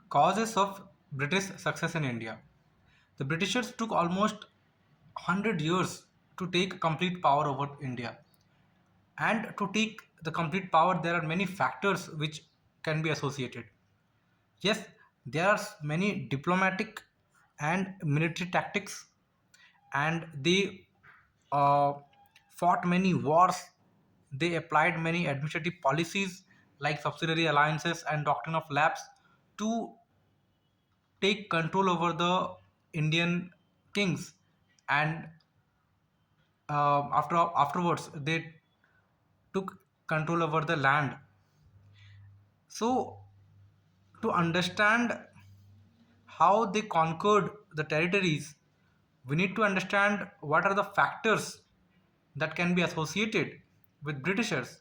Causes of British success in India. The Britishers took almost 100 years to take complete power over India. And to take the complete power, there are many factors which can be associated. Yes, there are many diplomatic and military tactics, and they uh, fought many wars. They applied many administrative policies like subsidiary alliances and doctrine of lapse to take control over the Indian kings, and afterwards they took control over the land. So to understand how they conquered the territories, we need to understand what are the factors that can be associated with Britishers,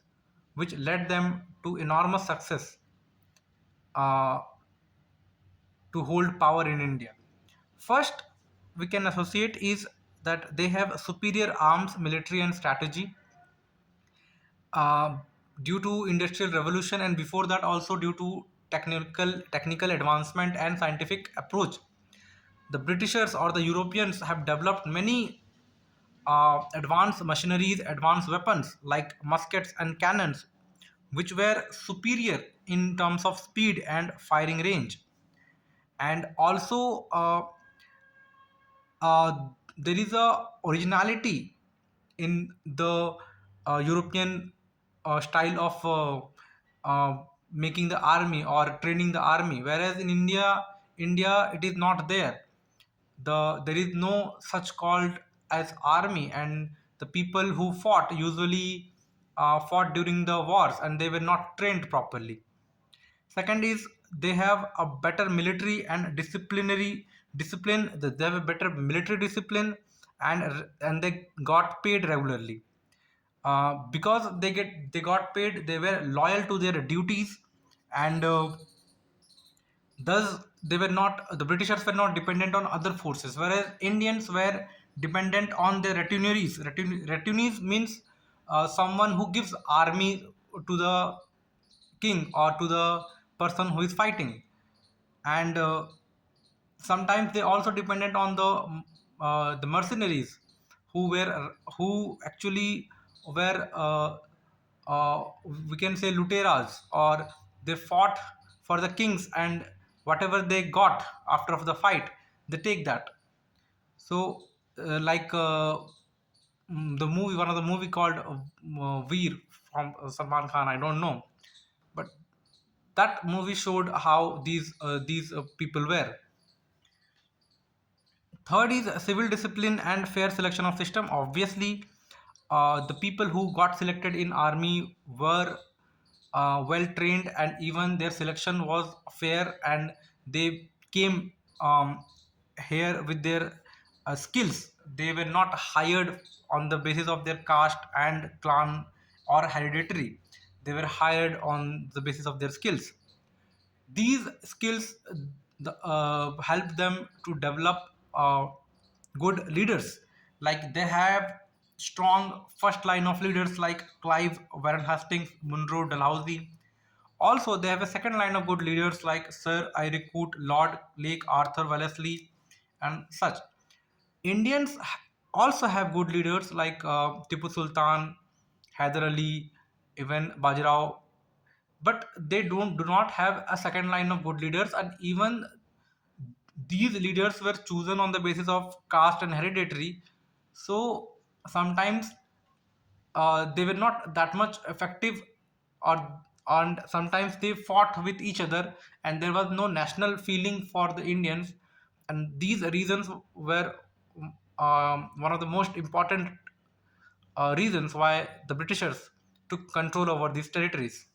which led them to enormous success uh, to hold power in India. First, we can associate is that they have superior arms, military, and strategy uh, due to industrial revolution, and before that also due to technical advancement and scientific approach. The Britishers or the Europeans have developed many advanced machineries, advanced weapons like muskets and cannons, which were superior in terms of speed and firing range. And also, there is a originality in the European style of making the army or training the army, whereas in India it is not there. There is no such called as army, and the people who fought usually fought during the wars, and they were not trained properly. Second is they have a better military and disciplinary discipline. They have a better military discipline, and they got paid regularly. Because they got paid, they were loyal to their duties, and thus they were not the Britishers were not dependent on other forces, whereas Indians were dependent on their retinues. Retinues means someone who gives army to the king or to the person who is fighting, and sometimes they also dependent on the mercenaries who actually were we can say luteras, or they fought for the kings, and whatever they got after of the fight they take that. So like the movie one of the movie called Veer from Salman Khan, I don't know, but that movie showed how these people were. Third is civil discipline and fair selection of system. Obviously, the people who got selected in army were well trained, and even their selection was fair, and they came here with their skills. They were not hired on the basis of their caste and clan or hereditary. They were hired on the basis of their skills. These skills help them to develop good leaders. Like they have strong first line of leaders like Clive, Warren Hastings, Munro, Dalhousie. Also, they have a second line of good leaders like Sir Isaac Coote, Lord Lake Arthur Wellesley, and such. Indians also have good leaders like Tipu Sultan, Hyder Ali, even Bajirao, but they do not have a second line of good leaders, and even these leaders were chosen on the basis of caste and hereditary. So sometimes they were not that much effective, or and sometimes they fought with each other, and there was no national feeling for the Indians, and these reasons were one of the most important reasons why the Britishers took control over these territories.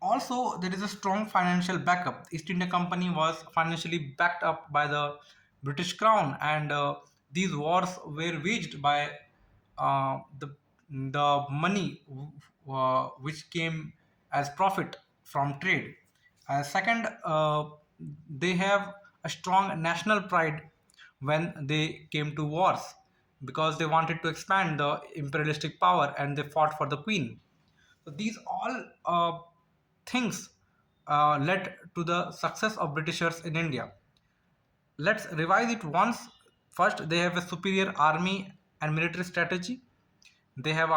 Also, there is a strong financial backup. East India Company was financially backed up by the British Crown, and these wars were waged by the money which came as profit from trade. Second, they have a strong national pride when they came to wars, because they wanted to expand the imperialistic power, and they fought for the queen. So these all things led to the success of Britishers in India. Let's revise it once. First, they have a superior army and military strategy. They have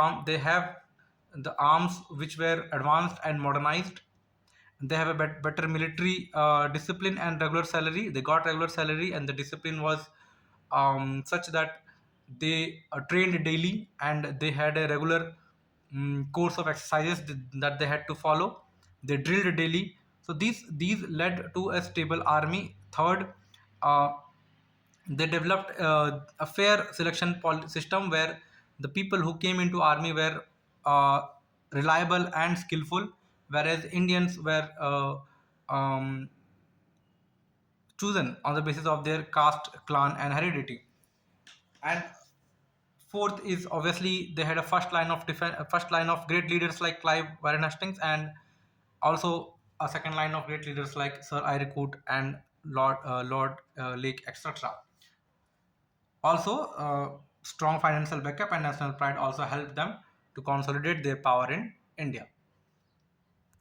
the arms which were advanced and modernized. They have a better military discipline and regular salary. They got regular salary, and the discipline was such that they trained daily, and they had a regular course of exercises that they had to follow. They drilled daily. So these led to a stable army. Third, uh, they developed a fair selection system where the people who came into army were uh, reliable and skillful, whereas Indians were um, chosen on the basis of their caste, clan, and heredity. And fourth is obviously they had a first line of defense, first line of great leaders like Clive Warren Hastings, and also a second line of great leaders like Sir Iroquois and Lord Lake, etc. Also, strong financial backup and national pride also helped them to consolidate their power in India.